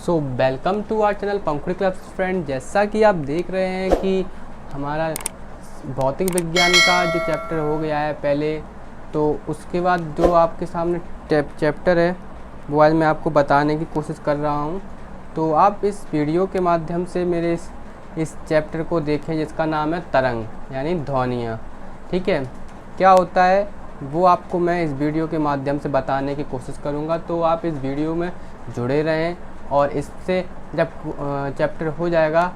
So welcome to our channel Pankhuri clubs friend. जैसा कि आप देख रहे हैं कि हमारा भौतिक विज्ञान का जो चैप्टर हो गया है पहले, तो उसके बाद जो आपके सामने चैप्टर है वो आज मैं आपको बताने की कोशिश कर रहा हूँ। तो आप इस वीडियो के माध्यम से मेरे इस चैप्टर को देखें जिसका नाम है तरंग यानी ध्वनियाँ। ठीक है, क्या होता है वो आपको मैं इस वीडियो के माध्यम से बताने की कोशिश करूँगा। तो आप इस वीडियो में जुड़े रहें और इससे जब चैप्टर हो जाएगा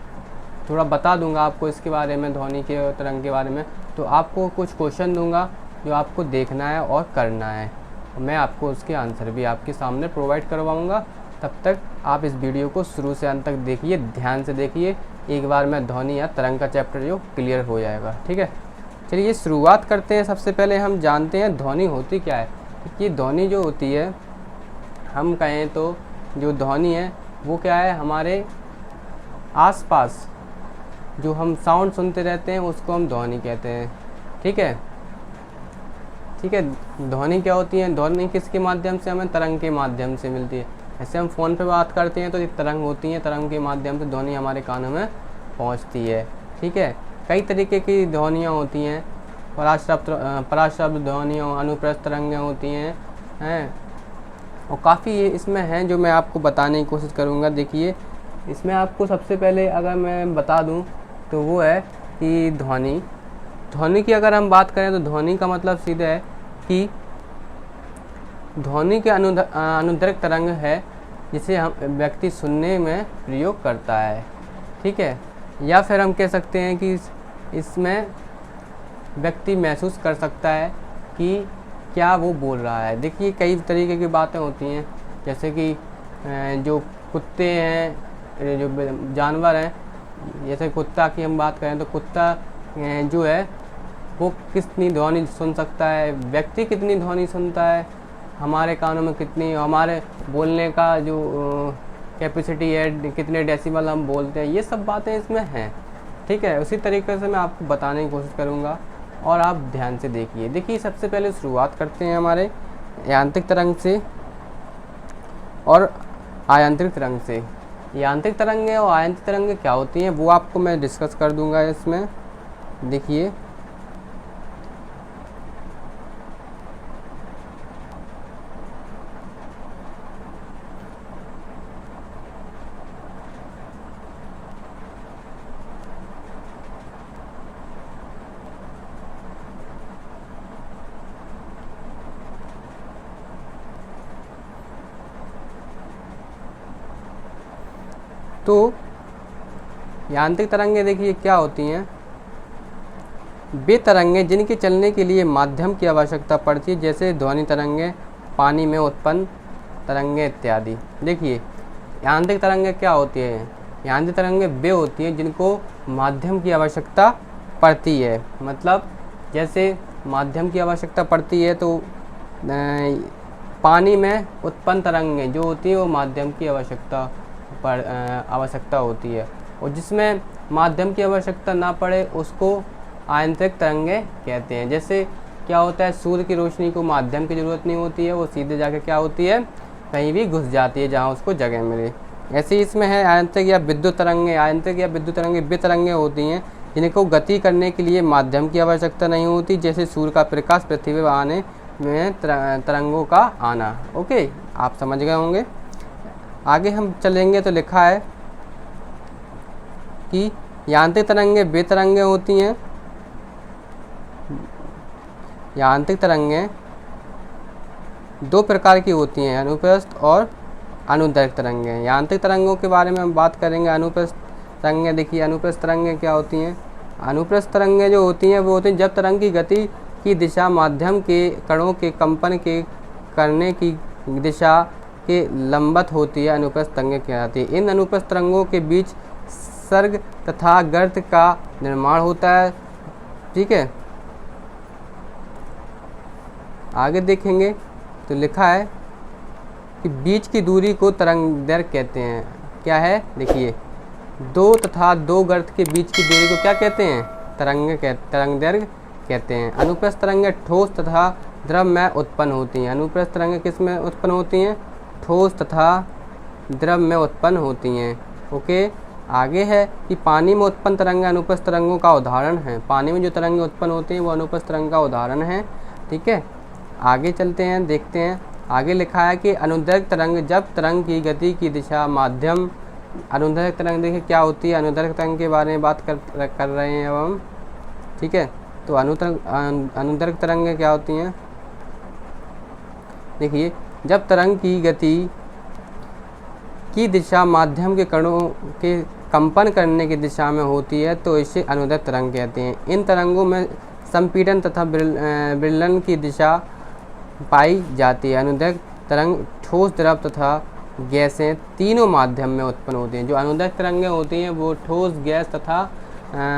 थोड़ा बता दूंगा आपको इसके बारे में, ध्वनि के और तरंग के बारे में। तो आपको कुछ क्वेश्चन दूंगा जो आपको देखना है और करना है। मैं आपको उसके आंसर भी आपके सामने प्रोवाइड करवाऊंगा। तब तक आप इस वीडियो को शुरू से अंत तक देखिए, ध्यान से देखिए। एक बार में ध्वनि या तरंग का चैप्टर जो क्लियर हो जाएगा। ठीक है, चलिए शुरुआत करते हैं। सबसे पहले हम जानते हैं ध्वनि होती क्या है। ये ध्वनि जो होती है, हम कहें तो जो ध्वनि है वो क्या है, हमारे आसपास जो हम साउंड सुनते रहते हैं उसको हम ध्वनि कहते हैं। ठीक है, ध्वनि क्या होती है? ध्वनि किसके माध्यम से? हमें तरंग के माध्यम से मिलती है। ऐसे हम फ़ोन पे बात करते हैं तो ये तरंग होती है, तरंग के माध्यम से ध्वनि हमारे कानों में पहुंचती है। ठीक है, कई तरीके की ध्वनियाँ होती हैं। पराश्रब्द ध्वनियाँ, अनुप्रस्थ तरंगें होती हैं और काफ़ी इसमें हैं जो मैं आपको बताने की कोशिश करूँगा। देखिए, इसमें आपको सबसे पहले अगर मैं बता दूँ तो वो है कि ध्वनि की अगर हम बात करें तो ध्वनि का मतलब सीधा है कि ध्वनि के अनुदैर्घ्य तरंग है जिसे हम व्यक्ति सुनने में प्रयोग करता है। ठीक है, या फिर हम कह सकते हैं कि इसमें व्यक्ति महसूस कर सकता है कि क्या वो बोल रहा है। देखिए, कई तरीके की बातें होती हैं, जैसे कि जो कुत्ते हैं, जो जानवर हैं, जैसे कुत्ता की हम बात करें तो कुत्ता जो है वो कितनी ध्वनि सुन सकता है, व्यक्ति कितनी ध्वनि सुनता है, हमारे कानों में कितनी, हमारे बोलने का जो कैपेसिटी है, कितने डेसिबल हम बोलते हैं, ये सब बातें इसमें हैं। ठीक है, उसी तरीके से मैं आपको बताने की कोशिश करूँगा और आप ध्यान से देखिए। देखिए, सबसे पहले शुरुआत करते हैं हमारे यांत्रिक तरंग से और आयांत्रिक तरंग से। यांत्रिक तरंगें और आयांत्रिक तरंगें क्या होती हैं वो आपको मैं डिस्कस कर दूंगा इसमें। देखिए, तो यांत्रिक तरंगें देखिए क्या होती हैं। वे तरंगें जिनके चलने के लिए माध्यम की आवश्यकता पड़ती है, जैसे ध्वनि तरंगें, पानी में उत्पन्न तरंगें इत्यादि। देखिए, यांत्रिक तरंगें क्या होती हैं? यांत्रिक तरंगें वे होती हैं जिनको माध्यम की आवश्यकता पड़ती है। मतलब जैसे माध्यम की आवश्यकता पड़ती है तो पानी में उत्पन्न तरंगें जो होती है वो माध्यम की आवश्यकता होती है, और जिसमें माध्यम की आवश्यकता ना पड़े उसको आयांत्रिक तरंगें कहते हैं। जैसे क्या होता है, सूर्य की रोशनी को माध्यम की ज़रूरत नहीं होती है, वो सीधे जाके क्या होती है, कहीं भी घुस जाती है जहाँ उसको जगह मिले। ऐसे ही इसमें है आयांत्रिक या विद्युत तरंगें। आयांत्रिक या विद्युत तरंगें वे तरंगें होती हैं जिनको गति करने के लिए माध्यम की आवश्यकता नहीं होती, जैसे सूर्य का प्रकाश पृथ्वी पर आने में तरंगों का आना। ओके, आप समझ गए होंगे। आगे हम चलेंगे तो लिखा है कि यांत्रिक तरंगें वे तरंगें होती हैं, यांत्रिक तरंगें दो प्रकार की होती हैं, अनुप्रस्थ और अनुदैर्घ्य तरंगें। यांत्रिक तरंगों के बारे में हम बात करेंगे। अनुप्रस्थ तरंगें, देखिए अनुप्रस्थ तरंगें क्या होती हैं। अनुप्रस्थ तरंगें जो होती हैं वो होती हैं जब तरंग की गति की दिशा माध्यम के कणों के कंपन के करने की दिशा के लंबवत होती है, अनुप्रस्थ तरंगें कहलाती है। इन अनुप्रस्थ तरंगों के बीच सर्ग तथा गर्त का निर्माण होता है। ठीक है, आगे देखेंगे तो लिखा है कि बीच की दूरी को तरंगदैर्घ्य कहते हैं। क्या है, देखिए, दो तथा दो गर्त के बीच की दूरी को क्या कहते हैं? तरंगदैर्घ्य कहते हैं। अनुप्रस्थ तरंगें ठोस तथा द्रव में उत्पन्न होती हैं। अनुप्रस्थ तरंगें किस में उत्पन्न होती हैं? ठोस तथा द्रव में उत्पन्न होती हैं। ओके, आगे है कि पानी में उत्पन्न तरंगें अनुप्रस्थ तरंगों का उदाहरण हैं। पानी में जो तरंगें उत्पन्न होती हैं वो अनुप्रस्थ तरंग का उदाहरण है। ठीक है, आगे चलते हैं, देखते हैं। आगे लिखा है कि अनुदैर्घ्य तरंग, जब तरंग की गति की दिशा माध्यम, अनुदैर्घ्य तरंग देखिए क्या होती है, अनुदैर्घ्य तरंग के बारे में बात कर रहे हैं अब हम। ठीक है, तो अनुदैर्घ्य तरंगें क्या होती हैं, देखिए जब तरंग की गति की दिशा माध्यम के कणों के कंपन करने की दिशा में होती है तो इसे अनुदैर्घ्य तरंग कहते हैं। इन तरंगों में संपीड़न तथा विरलन की दिशा पाई जाती है। अनुदैर्घ्य तरंग ठोस, द्रव तथा गैसें तीनों माध्यम में उत्पन्न होती हैं। जो अनुदैर्घ्य तरंगें होती हैं वो ठोस, गैस तथा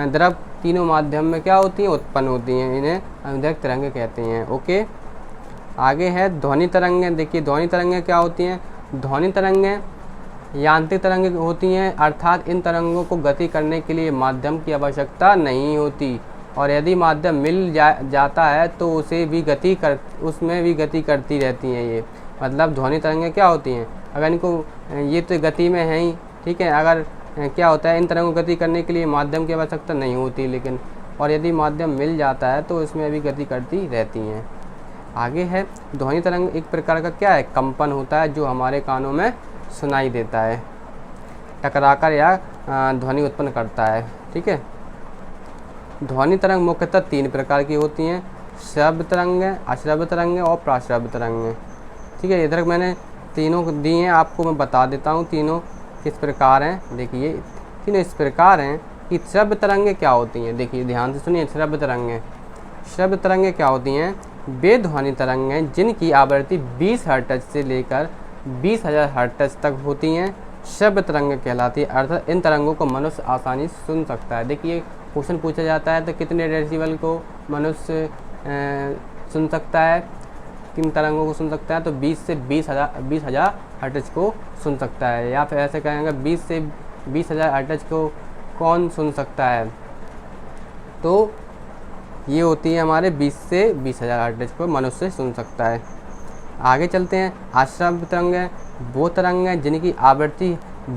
द्रव तीनों माध्यम में क्या होती हैं, उत्पन्न होती हैं। इन्हें अनुदैर्घ्य तरंगें कहते हैं। ओके, आगे है ध्वनि तरंगें। देखिए ध्वनि तरंगें क्या होती हैं, ध्वनि तरंगें यांत्रिक तरंगें होती हैं, अर्थात इन तरंगों को गति करने के लिए माध्यम की आवश्यकता नहीं होती, और यदि माध्यम मिल जाता है तो उसमें भी गति करती रहती हैं ये। मतलब ध्वनि तरंगें क्या होती हैं, अगर इनको, ये तो गति में है ही, ठीक है, अगर क्या होता है इन तरंगों को गति करने के लिए माध्यम की आवश्यकता नहीं होती, लेकिन और यदि माध्यम मिल जाता है तो इसमें भी गति करती रहती हैं। आगे है ध्वनि तरंग एक प्रकार का क्या है, कंपन होता है जो हमारे कानों में सुनाई देता है, टकराकर या ध्वनि उत्पन्न करता है। ठीक है, ध्वनि तरंग मुख्यतः 3 प्रकार की होती हैं, श्रव्य तरंगें, अश्रव्य तरंगें और प्राश्रव्य तरंगें। ठीक है, इधर मैंने तीनों दी हैं, आपको मैं बता देता हूँ तीनों किस प्रकार हैं। देखिए तीनों इस प्रकार हैं कि श्रव्य तरंगें क्या होती हैं, देखिए ध्यान से सुनिए। श्रव्य तरंगें क्या होती हैं, वे ध्वनि तरंगें जिनकी आवृत्ति 20 हर्ट्ज से लेकर 20,000 हर्ट्ज तक होती हैं श्रव्य तरंगें कहलाती है। अर्थात इन तरंगों को मनुष्य आसानी से सुन सकता है। देखिए क्वेश्चन पूछा जाता है तो कितने डेसिबल को मनुष्य सुन सकता है, किन तरंगों को सुन सकता है, तो 20 से 20,000 हर्ट्ज को सुन सकता है। या फिर ऐसे कहेंगे 20 से 20,000 हर्ट्ज को कौन सुन सकता है, तो ये होती है हमारे 20 से 20,000 हर्ट्ज को मनुष्य सुन सकता है। आगे चलते हैं, अश्रव्य तरंगें वो तरंगें जिनकी आवृत्ति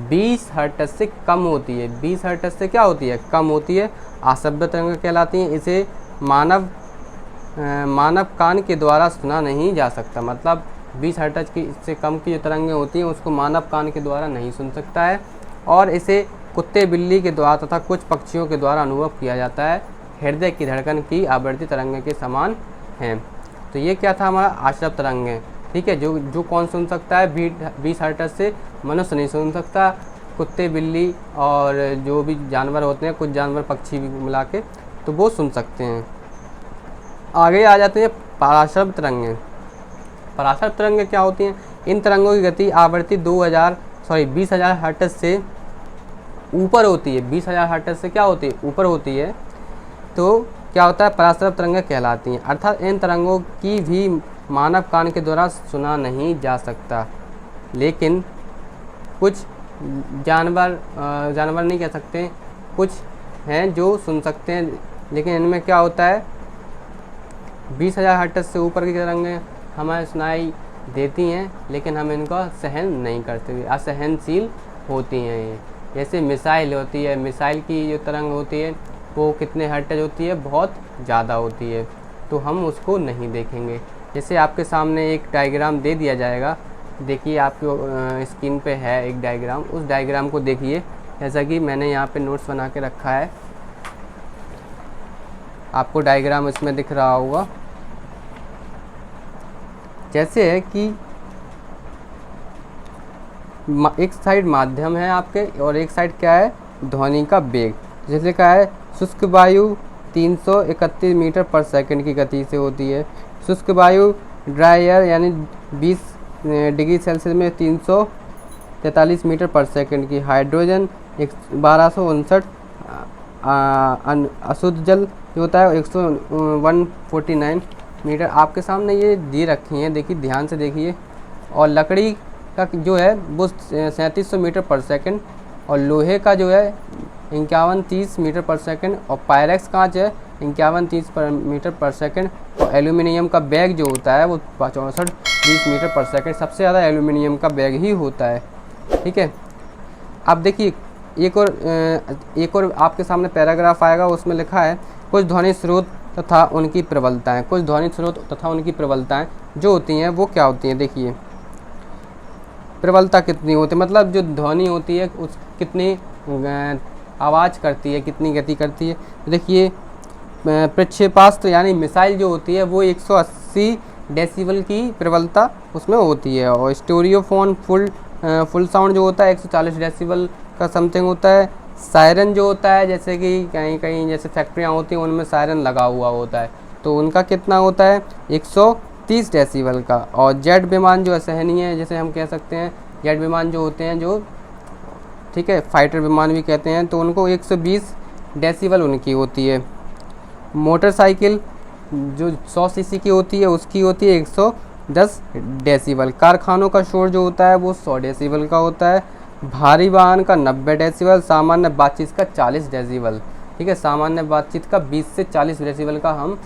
20 हर्ट्ज से कम होती है। 20 हर्ट्ज से क्या होती है, कम होती है, अश्रव्य तरंगें कहलाती हैं। इसे मानव कान के द्वारा सुना नहीं जा सकता। मतलब 20 हर्ट्ज की से कम की जो तरंगें होती हैं उसको मानव कान के द्वारा नहीं सुन सकता है, और इसे कुत्ते, बिल्ली के द्वारा तथा कुछ पक्षियों के द्वारा अनुभव किया जाता है। हृदय की धड़कन की आवृत्ति तरंगें के समान हैं। तो ये क्या था हमारा अश्रव्य तरंगें। ठीक है, जो कौन सुन सकता है, 20 हर्ट्ज से मनुष्य नहीं सुन सकता, कुत्ते, बिल्ली और जो भी जानवर होते हैं, कुछ जानवर, पक्षी भी मिला के, तो वो सुन सकते हैं। आगे आ जाते हैं पराश्रव्य तरंगें। पराश्रव्य तरंगें क्या होती हैं, इन तरंगों की गति आवृत्ति 20,000 हर्ट्ज से ऊपर होती है। 20,000 हर्ट्ज से क्या होती है, ऊपर होती है, तो क्या होता है, पराश्रव्य तरंगें कहलाती हैं। अर्थात इन तरंगों की भी मानव कान के द्वारा सुना नहीं जा सकता, लेकिन कुछ जानवर नहीं कह सकते, कुछ हैं जो सुन सकते हैं, लेकिन इनमें क्या होता है 20,000 हर्ट्ज से ऊपर की तरंगें हमें सुनाई देती हैं, लेकिन हम इनका सहन नहीं करते, असहनशील होती हैं ये। जैसे मिसाइल होती है, मिसाइल की जो तरंग होती है वो कितने हर्ट्ज होती है, बहुत ज़्यादा होती है, तो हम उसको नहीं देखेंगे। जैसे आपके सामने एक डायग्राम दे दिया जाएगा, देखिए आपके स्क्रीन पे है एक डायग्राम, उस डायग्राम को देखिए। जैसा कि मैंने यहाँ पे नोट्स बना के रखा है, आपको डायग्राम इसमें दिख रहा होगा। जैसे है कि एक साइड माध्यम है आपके और एक साइड क्या है, ध्वनि का वेग। जैसे क्या है, शुष्क वायु 331 मीटर पर सेकंड की गति से होती है। शुष्क वायु ड्राई एयर यानी 20 डिग्री सेल्सियस में 343 मीटर पर सेकंड की। हाइड्रोजन 1259, अशुद्ध जल जो होता है 149 मीटर। आपके सामने ये दी रखी हैं, देखिए ध्यान से देखिए। और लकड़ी का जो है वो 3700 मीटर पर सेकंड, और लोहे का जो है 5130 मीटर पर सेकंड, और पायरेक्स कांच है 5130 मीटर पर सेकंड, और एल्यूमिनियम का बैग जो होता है वो 6420 मीटर पर सेकंड। सबसे ज़्यादा एल्यूमिनियम का बैग ही होता है। ठीक है। अब देखिए एक और आपके सामने पैराग्राफ आएगा, उसमें लिखा है कुछ ध्वनि स्रोत तथा उनकी प्रबलताएं। कुछ ध्वनि स्रोत तथा उनकी प्रबलताएं जो होती हैं वो क्या होती हैं। देखिए प्रबलता कितनी होती है, मतलब जो ध्वनि होती है उस कितनी आवाज़ करती है, कितनी गति करती है। देखिए प्रक्षेपास्त्र यानी मिसाइल जो होती है वो 180 डेसिबल की प्रबलता उसमें होती है, और स्टीरियोफोन फुल साउंड जो होता है 140 डेसिबल का समथिंग होता है। सायरन जो होता है, जैसे कि कहीं कहीं जैसे फैक्ट्रियाँ होती हैं उनमें सायरन लगा हुआ होता है, तो उनका कितना होता है 130 डेसिबल का। और जेट विमान जो असहनीय है, जैसे हम कह सकते हैं जेट विमान जो होते हैं जो, ठीक है, फाइटर विमान भी कहते हैं, तो उनको 120 डेसिबल उनकी होती है। मोटरसाइकिल जो 100 सीसी की होती है उसकी होती है 110 डेसिबल। कारखानों का शोर जो होता है वो 100 डेसिबल का होता है। भारी वाहन का 90 डेसिबल। सामान्य बातचीत का 40 डेसिबल। ठीक है, सामान्य बातचीत का 20 से 40 डेसिबल का हम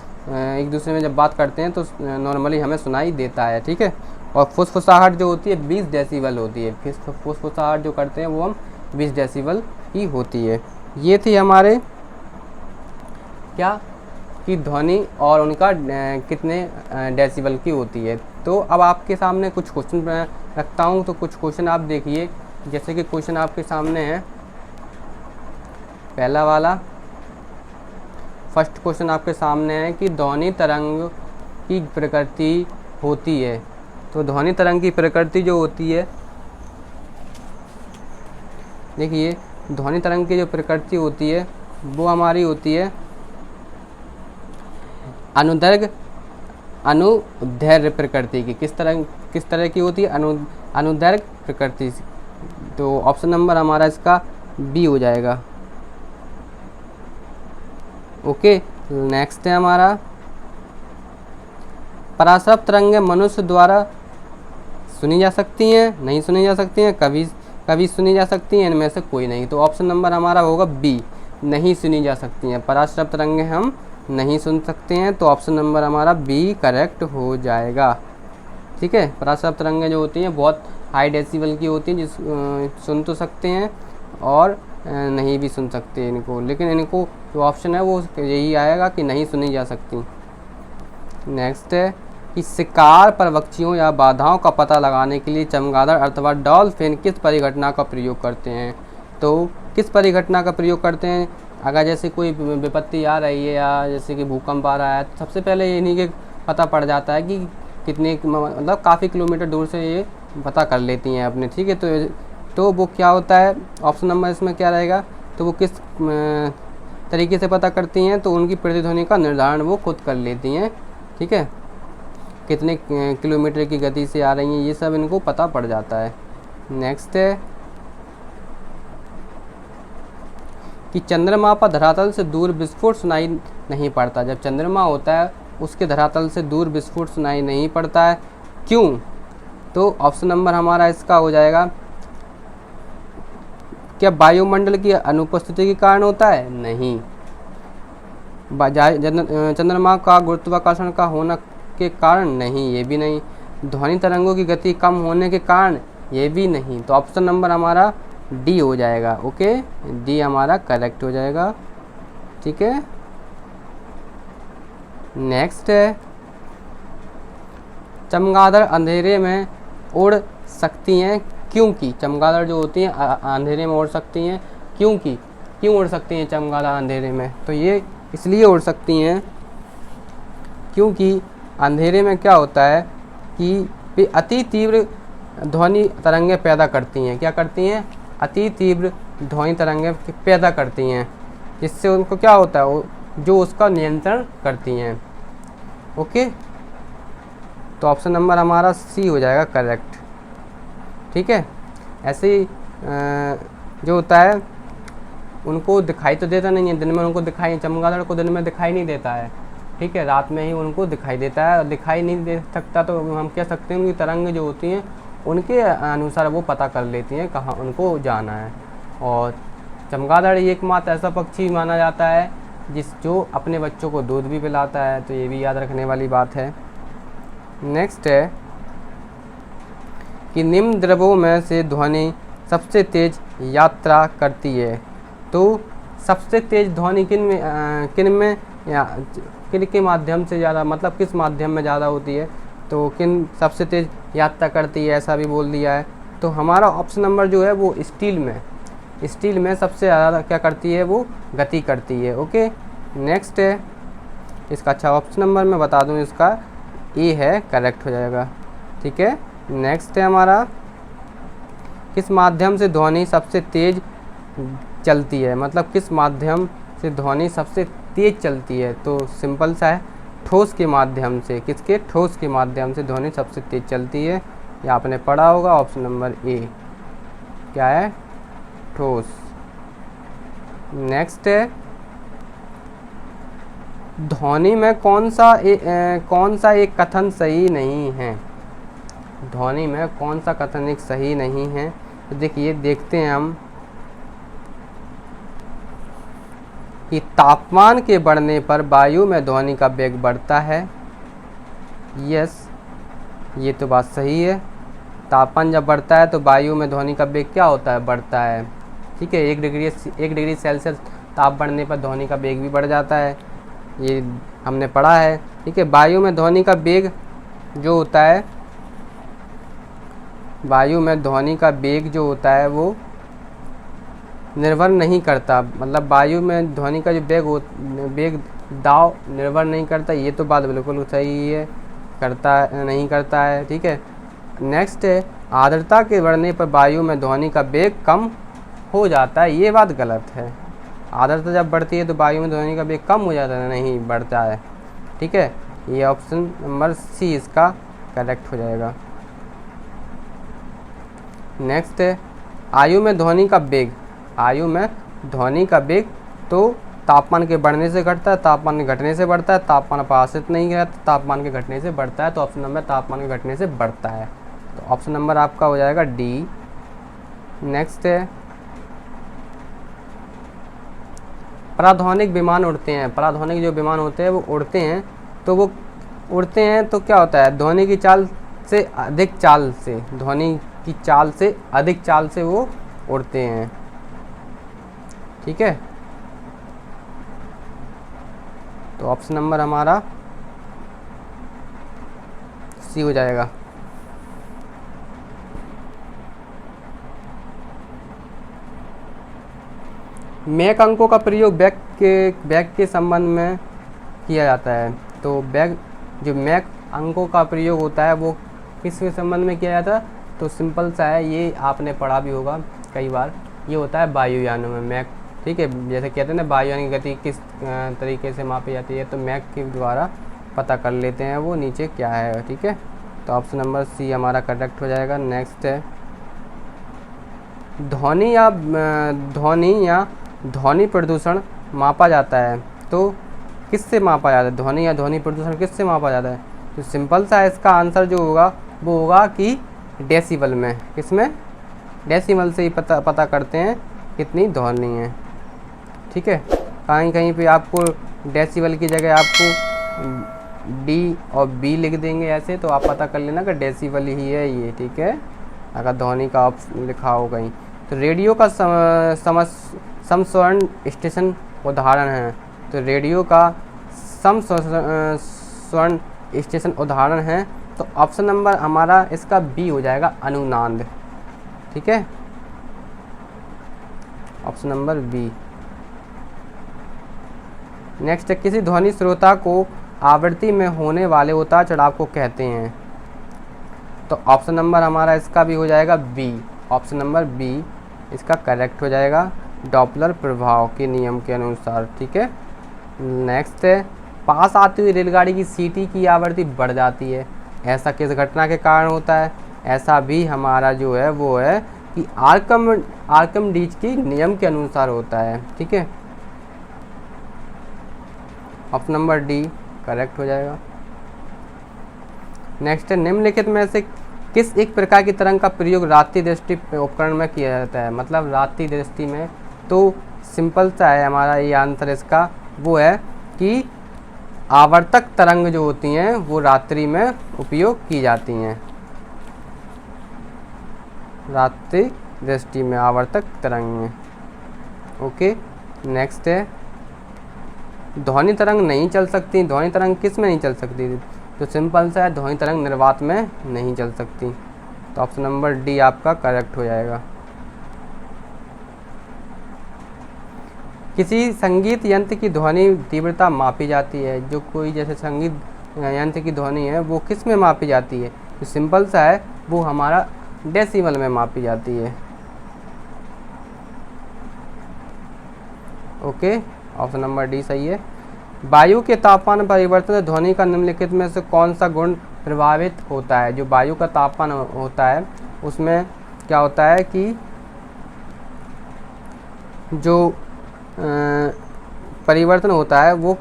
एक दूसरे में जब बात करते हैं तो नॉर्मली हमें सुनाई देता है। ठीक है, और फुसफुसाहट जो होती है 20 डेसिबल होती है। फुसफुसाहट जो करते हैं वो हम 20 डेसिबल की होती है। ये थी हमारे क्या कि ध्वनि और उनका कितने डेसिबल की होती है। तो अब आपके सामने कुछ क्वेश्चन रखता हूँ, तो कुछ क्वेश्चन आप देखिए। जैसे कि क्वेश्चन आपके सामने है पहला वाला, फर्स्ट क्वेश्चन आपके सामने है कि ध्वनि तरंग की प्रकृति होती है। तो ध्वनि तरंग की प्रकृति जो होती है, देखिए ध्वनि तरंग की जो प्रकृति होती है वो हमारी होती है अनुदैर्घ्य अनुदैर्घ्य प्रकृति की। किस तरह की होती है, अनुदैर्घ्य प्रकृति। तो ऑप्शन नंबर हमारा इसका बी हो जाएगा। ओके, नेक्स्ट है हमारा पराश्रव तरंगें मनुष्य द्वारा सुनी जा सकती हैं, नहीं सुनी जा सकती हैं, कभी सुनी जा सकती हैं, इनमें से कोई नहीं। तो ऑप्शन नंबर हमारा होगा बी, नहीं सुनी जा सकती हैं। पराश्रव तरंगें हम नहीं सुन सकते हैं, तो ऑप्शन नंबर हमारा बी करेक्ट हो जाएगा। ठीक है, पराश्रव तरंगें जो होती हैं बहुत हाई डेसिबल की होती हैं, जिस सुन तो सकते हैं और नहीं भी सुन सकते इनको, लेकिन इनको जो ऑप्शन है वो यही आएगा कि नहीं सुनी जा सकती। नेक्स्ट है कि शिकार पर पक्षियों या बाधाओं का पता लगाने के लिए चमगादड़ अथवा डॉल्फिन किस परिघटना का प्रयोग करते हैं। तो किस परिघटना का प्रयोग करते हैं, अगर जैसे कोई विपत्ति आ रही है या जैसे कि भूकंप आ रहा है, तो सबसे पहले इन्हीं के पता पड़ जाता है कि कितने, मतलब काफ़ी किलोमीटर दूर से ये पता कर लेती हैं अपने। ठीक है, तो वो क्या होता है, ऑप्शन नंबर इसमें क्या रहेगा, तो वो किस तरीके से पता करती हैं, तो उनकी प्रतिध्वनि का निर्धारण वो खुद कर लेती हैं। ठीक है, कितने किलोमीटर की गति से आ रही हैं ये सब इनको पता पड़ जाता है। नेक्स्ट है कि चंद्रमा पर धरातल से दूर विस्फोट सुनाई नहीं पड़ता। जब चंद्रमा होता है उसके धरातल से दूर विस्फोट सुनाई नहीं पड़ता है, क्यों। तो ऑप्शन नंबर हमारा इसका हो जाएगा, क्या वायुमंडल की अनुपस्थिति के कारण होता है, नहीं। चंद्रमा का गुरुत्वाकर्षण का होना के कारण, नहीं, ये भी नहीं। ध्वनि तरंगों की गति कम होने के कारण, ये भी नहीं। तो ऑप्शन नंबर हमारा डी हो जाएगा। ओके, डी हमारा करेक्ट हो जाएगा। ठीक है, नेक्स्ट है चमगादड़ अंधेरे में उड़ सकती हैं क्योंकि। चमगादड़ जो होती हैं अंधेरे में उड़ सकती हैं क्योंकि, क्यों उड़ सकती हैं चमगादड़ अंधेरे में, तो ये इसलिए उड़ सकती हैं क्योंकि अंधेरे में क्या होता है कि वे अति तीव्र ध्वनि तरंगें पैदा करती हैं। क्या करती हैं, अति तीव्र ध्वनि तरंगें पैदा करती हैं, जिससे उनको क्या होता है, जो उसका नियंत्रण करती हैं। ओके, तो ऑप्शन नंबर हमारा सी हो जाएगा करेक्ट। ठीक है, ऐसे ही जो होता है उनको दिखाई तो देता नहीं है, दिन में उनको दिखाई, चमगादड़ को दिन में दिखाई नहीं देता है। ठीक है, रात में ही उनको दिखाई देता है। दिखाई नहीं दे सकता तो हम कह सकते हैं उनकी तरंग जो होती हैं उनके अनुसार वो पता कर लेती हैं कहाँ उनको जाना है। और चमगादड़ एकमात्र ऐसा पक्षी माना जाता है जो अपने बच्चों को दूध भी पिलाता है, तो ये भी याद रखने वाली बात है। नेक्स्ट है कि निम्न द्रवों में से ध्वनि सबसे तेज यात्रा करती है। तो सबसे तेज ध्वनि किन के माध्यम से ज़्यादा, मतलब किस माध्यम में ज़्यादा होती है, तो किन सबसे तेज यात्रा करती है, ऐसा भी बोल दिया है। तो हमारा ऑप्शन नंबर जो है वो स्टील में सबसे ज़्यादा क्या करती है, वो गति करती है। ओके, नेक्स्ट है इसका, अच्छा ऑप्शन नंबर मैं बता दूं, इसका ए है, करेक्ट हो जाएगा। ठीक है, नेक्स्ट है हमारा, किस माध्यम से ध्वनि सबसे तेज चलती है, मतलब किस माध्यम से ध्वनि सबसे तेज चलती है। तो सिंपल सा है, ठोस के माध्यम से। किसके? ठोस के माध्यम से ध्वनि सबसे तेज चलती है। ये आपने पढ़ा होगा, ऑप्शन नंबर ए क्या है, ठोस। नेक्स्ट है, ध्वनि में कौन सा एक कथन सही नहीं है। ध्वनि में कौन सा कथन एक सही नहीं है, तो देखिए देखते हैं हम कि तापमान के बढ़ने पर वायु में ध्वनि का वेग बढ़ता है। यस, ये तो बात सही है। तापमान जब बढ़ता है तो वायु में ध्वनि का वेग क्या होता है, बढ़ता है। ठीक है, 1 डिग्री सेल्सियस ताप बढ़ने पर ध्वनि का वेग भी बढ़ जाता है, ये हमने पढ़ा है। ठीक है, वायु में ध्वनि का वेग जो होता है, वायु में ध्वनि का वेग जो होता है वो निर्भर नहीं करता, मतलब वायु में ध्वनि का जो वेग दाव निर्भर नहीं करता, ये तो बात बिल्कुल सही है, नहीं करता है। ठीक है, नेक्स्ट है, आर्द्रता के बढ़ने पर वायु में ध्वनि का वेग कम हो जाता है, ये बात गलत है। आर्द्रता जब बढ़ती है तो वायु में ध्वनि का वेग कम हो जाता है, नहीं बढ़ता है। ठीक है, ये ऑप्शन नंबर सी इसका करेक्ट हो जाएगा। नेक्स्ट है, आयु में ध्वनि का वेग तो तापमान के बढ़ने से घटता है, तापमान के घटने से बढ़ता है, तापमान प्रभावित नहीं रहता, तापमान के घटने से बढ़ता है। तो ऑप्शन नंबर तापमान के घटने से बढ़ता है, तो ऑप्शन नंबर आपका हो जाएगा डी। नेक्स्ट है, पराध्वनिक विमान उड़ते हैं। पराध्वनिक जो विमान होते हैं वो उड़ते हैं, तो क्या होता है, ध्वनि की चाल से अधिक चाल से वो उड़ते हैं। ठीक है, तो ऑप्शन नंबर हमारा सी हो जाएगा। मैक अंकों का प्रयोग वेग के संबंध में किया जाता है। तो मैक अंकों का प्रयोग होता है वो किसके संबंध में किया जाता है, तो सिंपल सा है, ये आपने पढ़ा भी होगा कई बार, ये होता है वायुयानों में मैक। ठीक है, जैसे कहते हैं ना वायुयान की गति किस तरीके से मापी जाती है, तो मैक के द्वारा पता कर लेते हैं वो नीचे क्या है। ठीक है, तो ऑप्शन नंबर सी हमारा करेक्ट हो जाएगा। नेक्स्ट है, ध्वनि प्रदूषण मापा जाता है, तो किससे मापा जाता है, ध्वनि या ध्वनि प्रदूषण किससे मापा जाता है। तो सिंपल सा है, इसका आंसर जो होगा वो होगा कि डेसिबल में। किसमें? डेसिबल से ही पता करते हैं कितनी ध्वनि है। ठीक है, कहीं पे आपको डेसिबल की जगह आपको डी और बी लिख देंगे ऐसे, तो आप पता कर लेना कि डेसिबल ही है ये। ठीक है, अगर ध्वनि का ऑप्शन लिखा हो कहीं। तो रेडियो का समस्वरण स्टेशन उदाहरण है, तो रेडियो का समस्वरण स्टेशन उदाहरण है, तो ऑप्शन नंबर हमारा इसका बी हो जाएगा, अनुनाद। ठीक है, ऑप्शन नंबर बी। नेक्स्ट है, किसी ध्वनि स्रोता को आवृत्ति में होने वाले उतार चढ़ाव को कहते हैं, तो ऑप्शन नंबर हमारा इसका भी हो जाएगा बी, ऑप्शन नंबर बी इसका करेक्ट हो जाएगा, डॉपलर प्रभाव के नियम के अनुसार। ठीक है, नेक्स्ट है, पास आती हुई रेलगाड़ी की सीटी की आवृत्ति बढ़ जाती है, ऐसा किस घटना के कारण होता है। ऐसा भी हमारा जो है वो है कि आर्कमिडीज के नियम के अनुसार होता है। ठीक है, ऑप्शन नंबर डी करेक्ट हो जाएगा। नेक्स्ट है, निम्नलिखित में से किस एक प्रकार की तरंग का प्रयोग रात्रि दृष्टि उपकरण में किया जाता है, मतलब रात्रि दृष्टि में। तो सिंपल सा है हमारा ये आंसर इसका, वो है कि आवर्तक तरंग जो होती हैं वो रात्रि में उपयोग की जाती हैं, रात्रि दृष्टि में, आवर्तक तरंग में। ओके, नेक्स्ट है ध्वनि तरंग नहीं चल सकती। ध्वनि तरंग किस में नहीं चल सकती? तो सिंपल सा है, ध्वनि तरंग निर्वात में नहीं चल सकती। तो ऑप्शन नंबर डी आपका करेक्ट हो जाएगा। किसी संगीत यंत्र की ध्वनि तीव्रता मापी जाती है। जो कोई जैसे संगीत यंत्र की ध्वनि है वो किस में मापी जाती है? तो सिंपल सा है, वो हमारा डेसिबल में मापी जाती है। ओके, ऑप्शन नंबर डी सही है। वायु के तापमान परिवर्तन से ध्वनि का निम्नलिखित में से कौन सा गुण प्रभावित होता है? जो वायु का तापमान होता है उसमें क्या होता है कि जो परिवर्तन होता है वो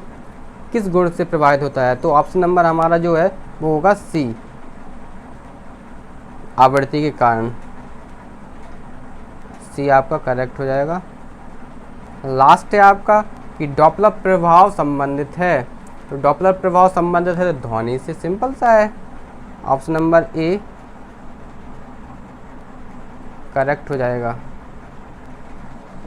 किस गुण से प्रभावित होता है? तो ऑप्शन नंबर हमारा जो है वो होगा सी, आवृत्ति के कारण। सी आपका करेक्ट हो जाएगा। लास्ट है आपका कि डॉपलर प्रभाव संबंधित है। तो डॉपलर प्रभाव संबंधित है तो ध्वनि से, सिंपल सा है, ऑप्शन नंबर ए करेक्ट हो जाएगा।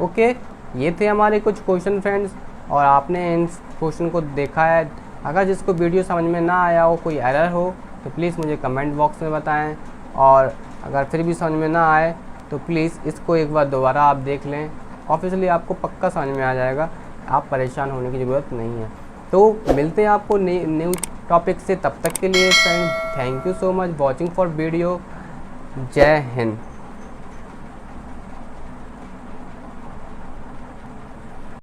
ओके, ये थे हमारे कुछ क्वेश्चन फ्रेंड्स, और आपने इन क्वेश्चन को देखा है। अगर जिसको वीडियो समझ में ना आया हो, कोई एरर हो, तो प्लीज़ मुझे कमेंट बॉक्स में बताएं। और अगर फिर भी समझ में ना आए तो प्लीज़ इसको एक बार दोबारा आप देख लें, ऑब्वियसली आपको पक्का समझ में आ जाएगा। आप परेशान होने की ज़रूरत नहीं है। तो मिलते हैं आपको न्यू टॉपिक से, तब तक के लिए friend thank you so much watching for video. जय हिंद।